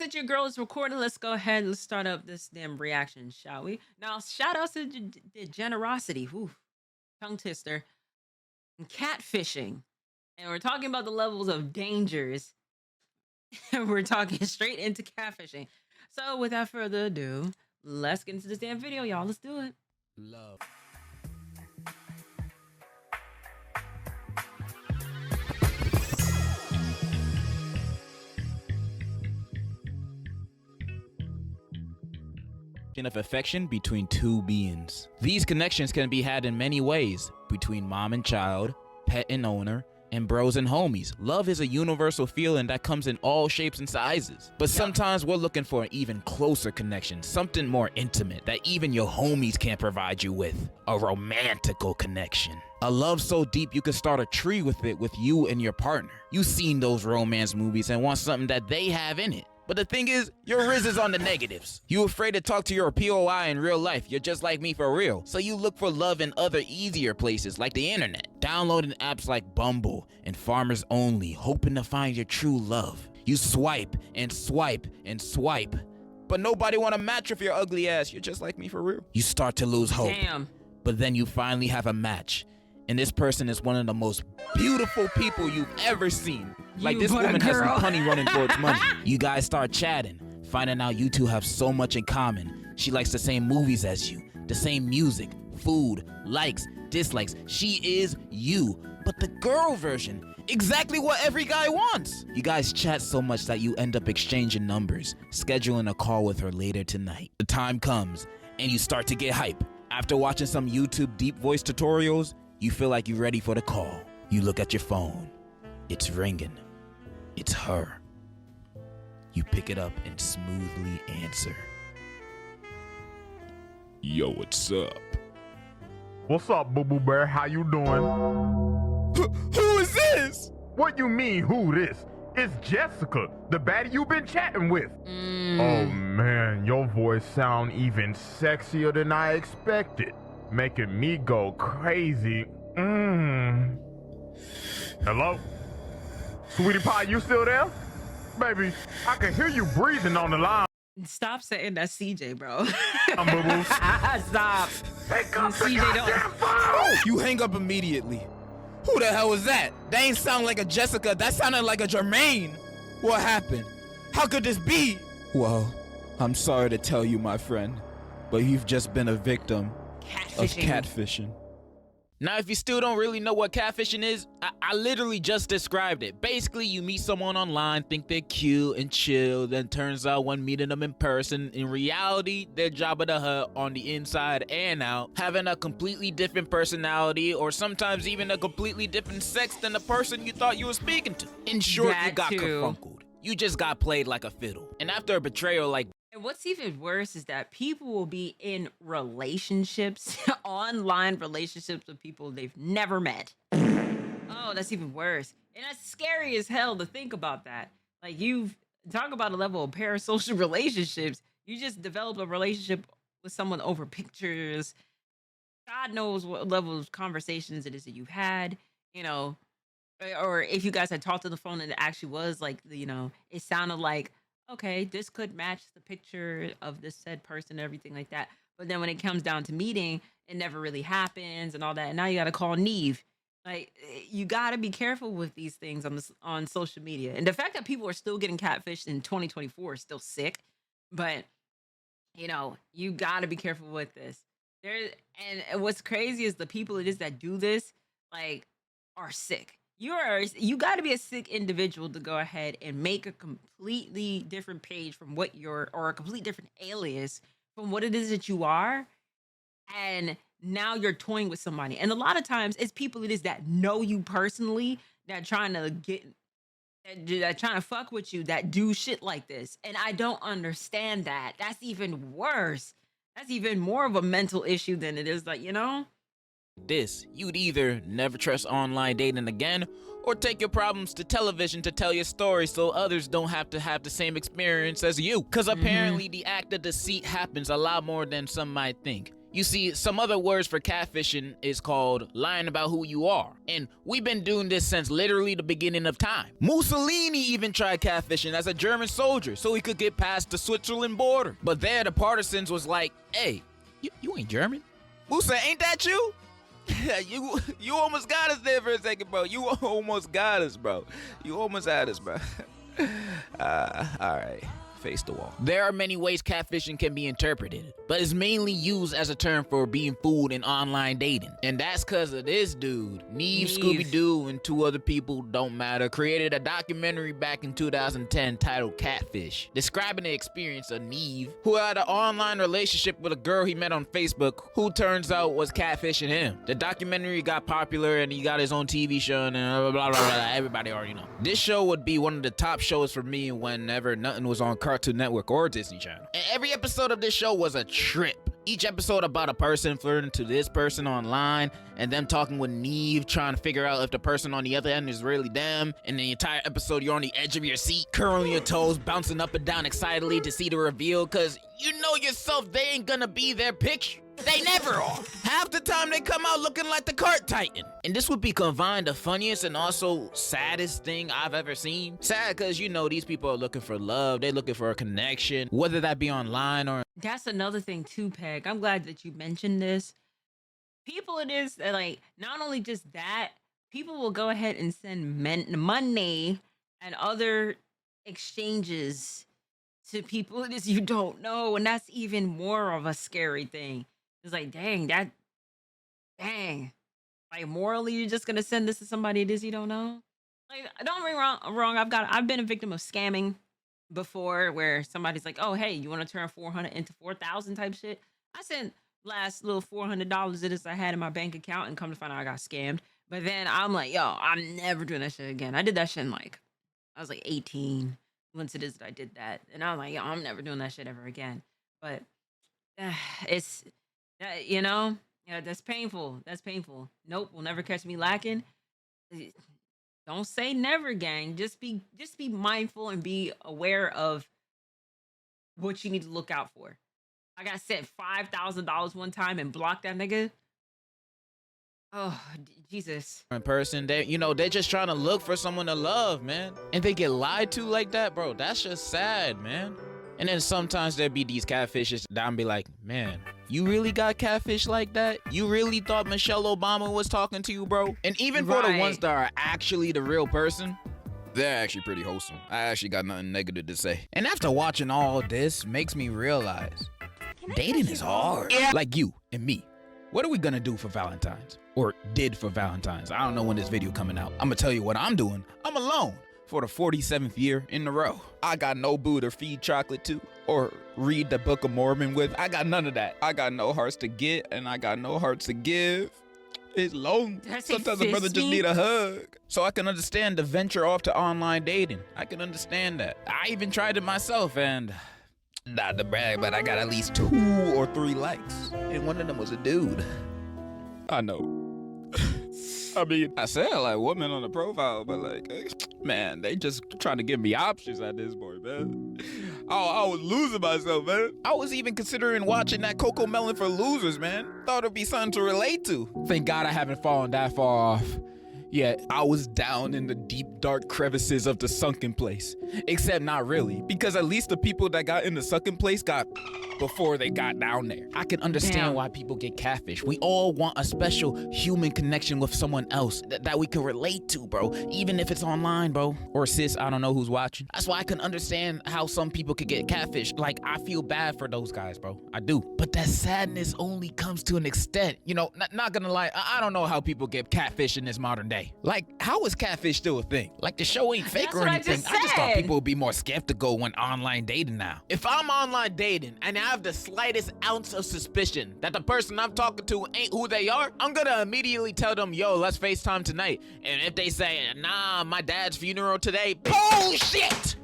that your girl is recording, let's go ahead and let's start up this damn reaction, shall we? Now, shout outs to Degenerocity, whew, tongue twister, and catfishing. And we're talking about the levels of dangers. And we're talking straight into catfishing. So, without further ado, let's get into this damn video, y'all. Let's do it. Love. Of affection between two beings. These connections can be had in many ways, between mom and child, pet and owner, and bros and homies. Love is a universal feeling that comes in all shapes and sizes. But sometimes we're looking for an even closer connection, something more intimate that even your homies can't provide you with. A romantical connection. A love so deep you can start a tree with it with you and your partner. You've seen those romance movies and want something that they have in it. But the thing is, your Riz is on the negatives. You afraid to talk to your POI in real life. You're just like me for real. So you look for love in other easier places like the internet. Downloading apps like Bumble and Farmers Only, hoping to find your true love. You swipe and swipe and swipe. But nobody want to match with your ugly ass. You're just like me for real. You start to lose hope. Damn. But then you finally have a match. And this person is one of the most beautiful people you've ever seen. Like, this woman has some honey running towards money. You guys start chatting, finding out you two have so much in common. She likes the same movies as you, the same music, food, likes, dislikes. She is you, but the girl version. Exactly what every guy wants. You guys chat so much that you end up exchanging numbers, scheduling a call with her later tonight. The time comes, and you start to get hype. After watching some YouTube deep voice tutorials, you feel like you're ready for the call. You look at your phone. It's ringing. It's her. You pick it up and smoothly answer. Yo, what's up? What's up, Boo Boo Bear? How you doing? Who is this? What you mean, who this? It's Jessica, the baddie you been chatting with. Oh man, your voice sound even sexier than I expected, making me go crazy. Hello? Sweetie Pie, you still there? Baby, I can hear you breathing on the line. Stop saying that's CJ, bro. Boo-boo. Stop. Pick up the CJ goddamn phone! You hang up immediately. Who the hell was that? That ain't sound like a Jessica. That sounded like a Jermaine. What happened? How could this be? Well, I'm sorry to tell you, my friend, but you've just been a victim of catfishing. Now, if you still don't really know what catfishing is, I literally just described it. Basically, you meet someone online, think they're cute and chill, then turns out when meeting them in person, in reality, they're Jabba the Hutt on the inside and out, having a completely different personality, or sometimes even a completely different sex than the person you thought you were speaking to. In short, you got kerfunkled. You just got played like a fiddle. And after a betrayal like... And what's even worse is that people will be in relationships, online relationships with people they've never met. Oh, that's even worse. And that's scary as hell to think about that. Like, you talk about a level of parasocial relationships. You just develop a relationship with someone over pictures. God knows what level of conversations it is that you've had, you know, or if you guys had talked on the phone and it actually was like, you know, it sounded like, okay, this could match the picture of this said person and everything like that. But then when it comes down to meeting, it never really happens and all that. And now you got to call Neve. Like, you got to be careful with these things on social media. And the fact that people are still getting catfished in 2024 is still sick. But, you know, you got to be careful with this. And what's crazy is the people it is that do this, like, are sick. You got to be a sick individual to go ahead and make a completely different page from what you're, or a complete different alias from what it is that you are. And now you're toying with somebody. And a lot of times it's people it is that know you personally that trying to fuck with you that do shit like this. And I don't understand that. That's even worse. That's even more of a mental issue than it is like, you know? This, you'd either never trust online dating again, or take your problems to television to tell your story so others don't have to have the same experience as you. Because apparently the act of deceit happens a lot more than some might think. You see, some other words for catfishing is called lying about who you are. And we've been doing this since literally the beginning of time. Mussolini even tried catfishing as a German soldier so he could get past the Switzerland border. But there the partisans was like, hey, you ain't German? Musa, ain't that you? you almost got us there for a second, bro. You almost got us, bro. You almost had us, bro. All right. Face the wall. There are many ways catfishing can be interpreted, but it's mainly used as a term for being fooled in online dating. And that's because of this dude. Neve, Scooby-Doo, and 2 other people, don't matter, created a documentary back in 2010 titled Catfish, describing the experience of Neve, who had an online relationship with a girl he met on Facebook, who turns out was catfishing him. The documentary got popular and he got his own TV show and blah, blah, blah, blah. Everybody already know. This show would be one of the top shows for me whenever nothing was on Cartoon Network or Disney Channel. And every episode of this show was a trip. Each episode about a person flirting to this person online and them talking with Neve, trying to figure out if the person on the other end is really them. And the entire episode, you're on the edge of your seat, curling your toes, bouncing up and down excitedly to see the reveal, because you know yourself they ain't gonna be their picture. They never are. Half the time they come out looking like the cart titan. And this would be combined the funniest and also saddest thing I've ever seen. Sad because, you know, these people are looking for love. They're looking for a connection, whether that be online or... That's another thing too, Peg. I'm glad that you mentioned this. People, it is like, not only just that, people will go ahead and send money and other exchanges to people it is you don't know. And that's even more of a scary thing. It's like, dang. Like, morally, you're just gonna send this to somebody it is you don't know? Like, don't get me wrong. I've been a victim of scamming before, where somebody's like, oh, hey, you want to turn 400 into 4,000 type shit. I sent last little $400 that I had in my bank account, and come to find out I got scammed. But then I'm like, yo, I'm never doing that shit again. I did that shit in I was like 18 once it is that I did that. And I'm like, yo, I'm never doing that shit ever again. But it's, you know, yeah, that's painful. That's painful. Nope, will never catch me lacking. Don't say never, gang. Just be mindful and be aware of what you need to look out for. I got sent $5,000 one time and blocked that nigga. Oh, Jesus. In person, they're just trying to look for someone to love, man. And they get lied to like that, bro. That's just sad, man. And then sometimes there be these catfishes that I'll be like, man, you really got catfish like that? You really thought Michelle Obama was talking to you, bro? And even for the ones that are actually the real person, they're actually pretty wholesome. I actually got nothing negative to say. And after watching all this, makes me realize dating is hard. Yeah. Like you and me. What are we gonna do for Valentine's? Or did for Valentine's? I don't know when this video coming out. I'm gonna tell you what I'm doing. I'm alone for the 47th year in a row. I got no boo to feed chocolate to or read the Book of Mormon with. I got none of that. I got no hearts to get and I got no hearts to give. It's lonely. Sometimes a brother just need a hug. So I can understand the venture off to online dating. I can understand that. I even tried it myself and, not to brag, but I got at least 2 or 3 likes. And one of them was a dude. I know. I mean, I said like woman on the profile, but like, man, they just trying to give me options at this point, man. I was losing myself, man. I was even considering watching that Coco Melon for Losers, man. Thought it'd be something to relate to. Thank God I haven't fallen that far off. Yeah, I was down in the deep, dark crevices of the sunken place. Except not really, because at least the people that got in the sunken place got before they got down there. I can understand why people get catfish. We all want a special human connection with someone else that we can relate to, bro. Even if it's online, bro. Or sis, I don't know who's watching. That's why I can understand how some people could get catfish. Like, I feel bad for those guys, bro. I do. But that sadness only comes to an extent. You know, not gonna lie, I don't know how people get catfish in this modern day. Like, how is catfish still a thing? Like, the show ain't fake or anything. I just thought people would be more skeptical when online dating now. If I'm online dating and I have the slightest ounce of suspicion that the person I'm talking to ain't who they are, I'm gonna immediately tell them, yo, let's FaceTime tonight. And if they say, nah, my dad's funeral today, bullshit!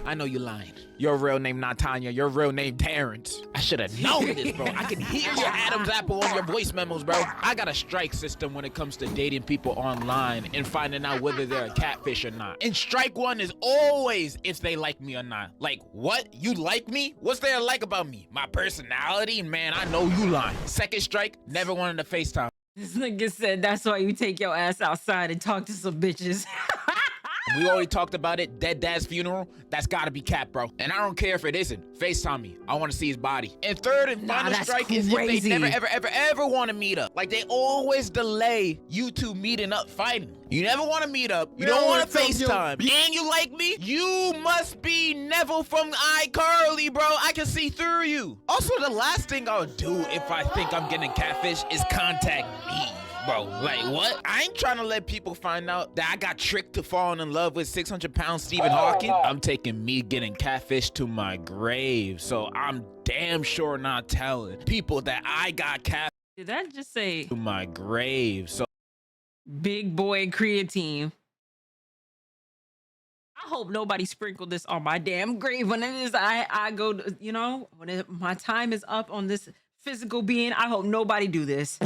I know you're lying. Your real name not Tanya. Your real name Terrence. I should have known this, bro. I can hear your Adam's apple on your voice memos, bro. I got a strike system when it comes to dating people online and finding out whether they're a catfish or not. And strike one is always if they like me or not. Like, what? You like me? What's there to like about me? My personality? Man, I know you lying. Second strike, never wanted to FaceTime. This nigga said that's why you take your ass outside and talk to some bitches. We already talked about it. Dead dad's funeral. That's gotta be cap, bro. And I don't care if it isn't. FaceTime me. I want to see his body. And third and final strike is if they never, ever want to meet up. Like, they always delay you two meeting up finally. You never want to meet up. You don't want to FaceTime. And you like me? You must be Neville from iCarly, bro. I can see through you. Also, the last thing I'll do if I think I'm getting catfish is contact me. Bro, like, what? I ain't trying to let people find out that I got tricked to falling in love with 600-pound Stephen Hawking. I'm taking me getting catfish to my grave, so I'm damn sure not telling people that I got catfish. Did that just say to my grave? So big boy creatine. I hope nobody sprinkled this on my damn grave when it is I go to, you know, when my time is up on this physical being. I hope nobody do this.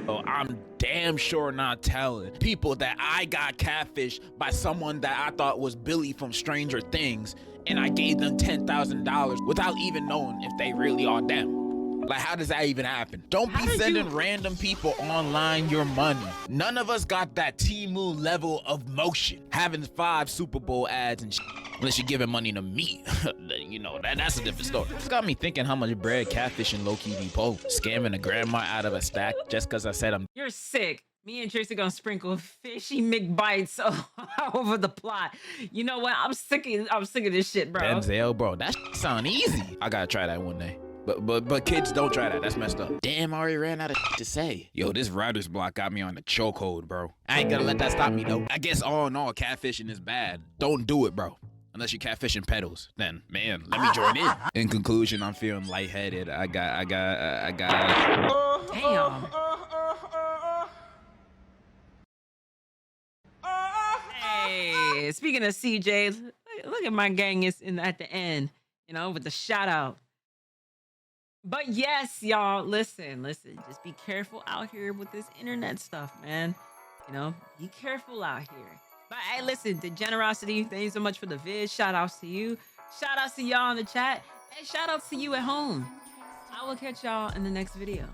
So I'm damn sure not telling people that I got catfished by someone that I thought was Billy from Stranger Things, and I gave them $10,000 without even knowing if they really are them. Like, how does that even happen? Don't be sending random people online your money. None of us got that Temu level of motion, having 5 Super Bowl ads and shit. Unless you're giving money to me. You know, that's a different story. It's got me thinking how much bread catfishing low-key be po. Scamming a grandma out of a stack just because I said I'm... You're sick. Me and Tracy gonna sprinkle fishy McBites all over the plot. You know what? I'm sick of this shit, bro. Denzel, bro, that sound easy. I gotta try that one day. But kids, don't try that. That's messed up. Damn, I already ran out of to say. Yo, this writer's block got me on the chokehold, bro. I ain't gonna let that stop me, though. I guess all in all, catfishing is bad. Don't do it, bro. Unless you're catfishing pedals, then man, let me join in. In conclusion, I'm feeling lightheaded. I got. Damn. Hey, speaking of CJ, look at my gang is at the end, you know, with the shout out. But yes, y'all, listen, just be careful out here with this internet stuff, man. You know, be careful out here. But hey, listen, Degenerocity, thanks so much for the vid. Shout outs to you. Shout outs to y'all in the chat. And shout outs to you at home. I will catch y'all in the next video.